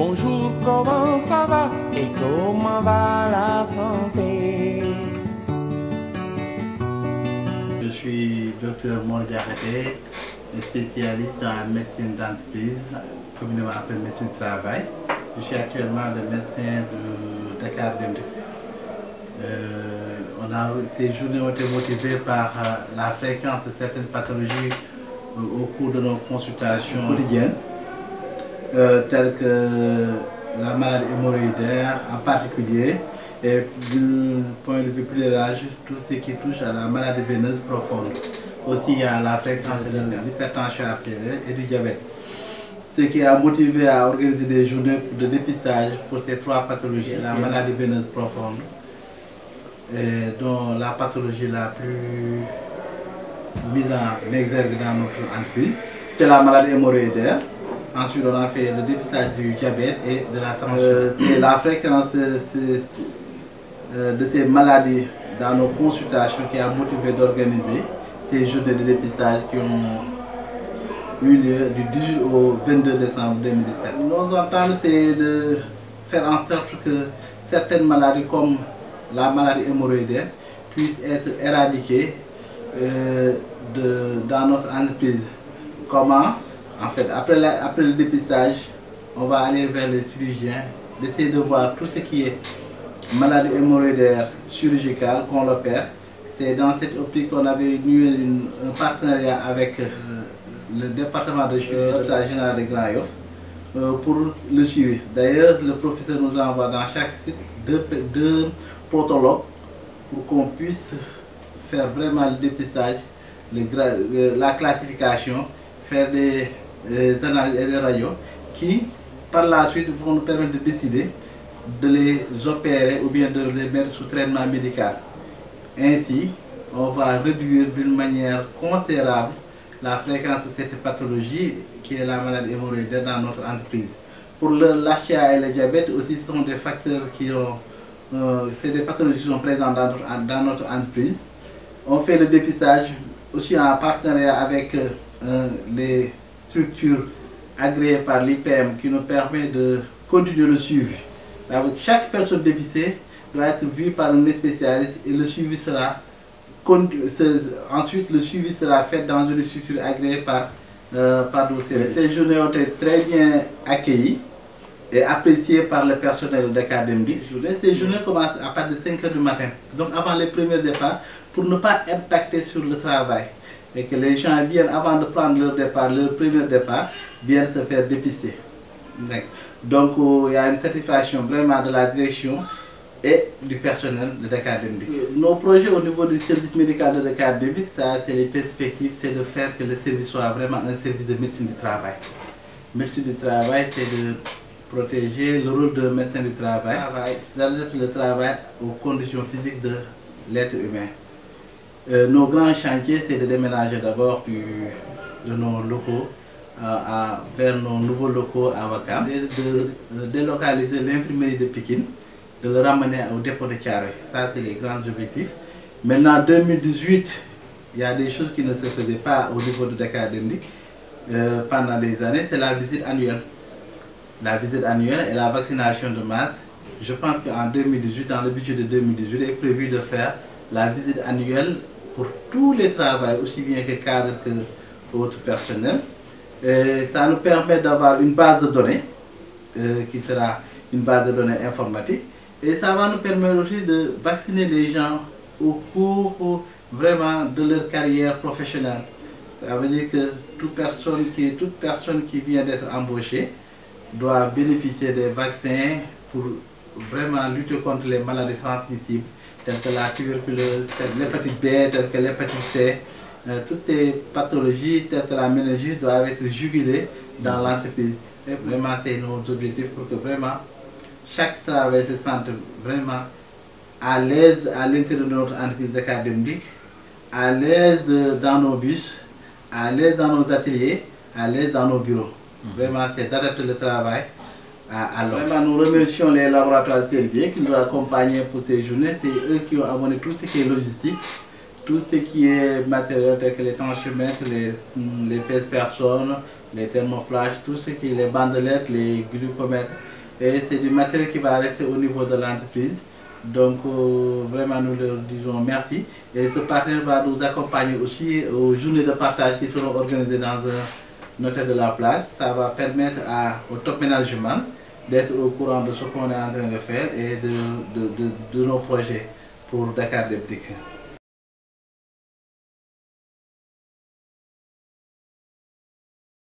Bonjour, comment ça va et comment va la santé? Je suis Dr Mor Diakhaté, spécialiste en médecine d'entreprise, communément appelée médecine du travail. Je suis actuellement le médecin de Dakar Dem Dikk. Ces journées ont été motivées par la fréquence de certaines pathologies au cours de nos consultations quotidiennes, telles que la maladie hémorroïdaire en particulier, et du point de vue plus large, tout ce qui touche à la maladie veineuse profonde. Aussi, il y a la fréquence de l'hypertension artérielle et du diabète. Ce qui a motivé à organiser des journées de dépistage pour ces trois pathologies, la maladie veineuse profonde, dont la pathologie la plus mise en exergue dans notre entreprise, c'est la maladie hémorroïdaire. Ensuite, on a fait le dépistage du diabète et de la tension. C'est la fréquence de ces maladies dans nos consultations qui a motivé d'organiser ces journées de dépistage qui ont eu lieu du 18 au 22 décembre 2017. Nos ententes, c'est de faire en sorte que certaines maladies comme la maladie hémorroïdaire puissent être éradiquées dans notre entreprise. Comment? En fait, après le dépistage, on va aller vers les chirurgiens, d'essayer de voir tout ce qui est maladie hémorroïdaire chirurgicale qu'on l'opère. C'est dans cette optique qu'on avait noué un partenariat avec le département de chirurgie de l'hôpital général de Grand Yoff pour le suivi. D'ailleurs, le professeur nous envoie dans chaque site deux protologues pour qu'on puisse faire vraiment le dépistage, la classification, faire des analyses et des radios qui, par la suite, vont nous permettre de décider de les opérer ou bien de les mettre sous traitement médical. Ainsi, on va réduire d'une manière considérable la fréquence de cette pathologie qui est la maladie hémorroïdaire dans notre entreprise. Pour l'HTA et le diabète aussi, ce sont des facteurs qui ont, c'est des pathologies qui sont présentes dans notre entreprise. On fait le dépistage aussi en partenariat avec les structures agréées par l'IPM qui nous permet de continuer le suivi. Chaque personne dépistée doit être vue par un spécialiste et le suivi sera ensuite le suivi sera fait dans une structure agréée par nos services. Ces journées ont été très bien accueillies et appréciées par le personnel de Dakar Dem Dikk. Ces journées commencent à partir de 5 h du matin, donc avant les premiers départs, pour ne pas impacter sur le travail. Et que les gens viennent avant de prendre leur premier départ, viennent se faire dépister. Donc il y a une satisfaction vraiment de la direction et du personnel de Dakar Dem Dikk. Nos projets au niveau du service médical de Dakar Dem Dikk, ça c'est les perspectives, c'est de faire que le service soit vraiment un service de médecine du travail. Médecine du travail, c'est de protéger le rôle de médecin du travail, d'adapter le travail aux conditions physiques de l'être humain. Nos grands chantiers, c'est de déménager d'abord de nos locaux vers nos nouveaux locaux à Ouakam, de délocaliser l'infirmerie de Pikine, de le ramener au dépôt de Thiaroye. Ça, c'est les grands objectifs. Maintenant, en 2018, il y a des choses qui ne se faisaient pas au niveau de Dakar Dem Dikk pendant des années, c'est la visite annuelle. La visite annuelle et la vaccination de masse. Je pense qu'en 2018, dans le budget de 2018, il est prévu de faire la visite annuelle pour tous les travailleurs, aussi bien que cadres que autres personnels. Ça nous permet d'avoir une base de données qui sera une base de données informatique. Et ça va nous permettre aussi de vacciner les gens au cours vraiment de leur carrière professionnelle. Ça veut dire que toute personne qui vient d'être embauchée doit bénéficier des vaccins pour vraiment lutter contre les maladies transmissibles telles que la tuberculose, l'hépatite B, telles que l'hépatite C. Toutes ces pathologies telles que la méningite doivent être jugulées dans l'entreprise. Et vraiment, c'est nos objectifs pour que vraiment chaque travailleur se sente vraiment à l'aise à l'intérieur de notre entreprise Dakar Dem Dikk, à l'aise dans nos bus, à l'aise dans nos ateliers, à l'aise dans nos bureaux. Vraiment, c'est d'adapter le travail à l'homme. Vraiment, nous remercions les laboratoires Servier qui nous ont accompagnés pour ces journées. C'est eux qui ont amené tout ce qui est logistique, tout ce qui est matériel tel que les tensiomètres, les pèse-personnes, les thermoflash, tout ce qui est les bandelettes, les glucomètres. et c'est du matériel qui va rester au niveau de l'entreprise. Donc vraiment nous leur disons merci et ce partenaire va nous accompagner aussi aux journées de partage qui seront organisées dans un hôtel de la place. Ça va permettre au top management d'être au courant de ce qu'on est en train de faire et de nos projets pour Dakar Dem Dikk.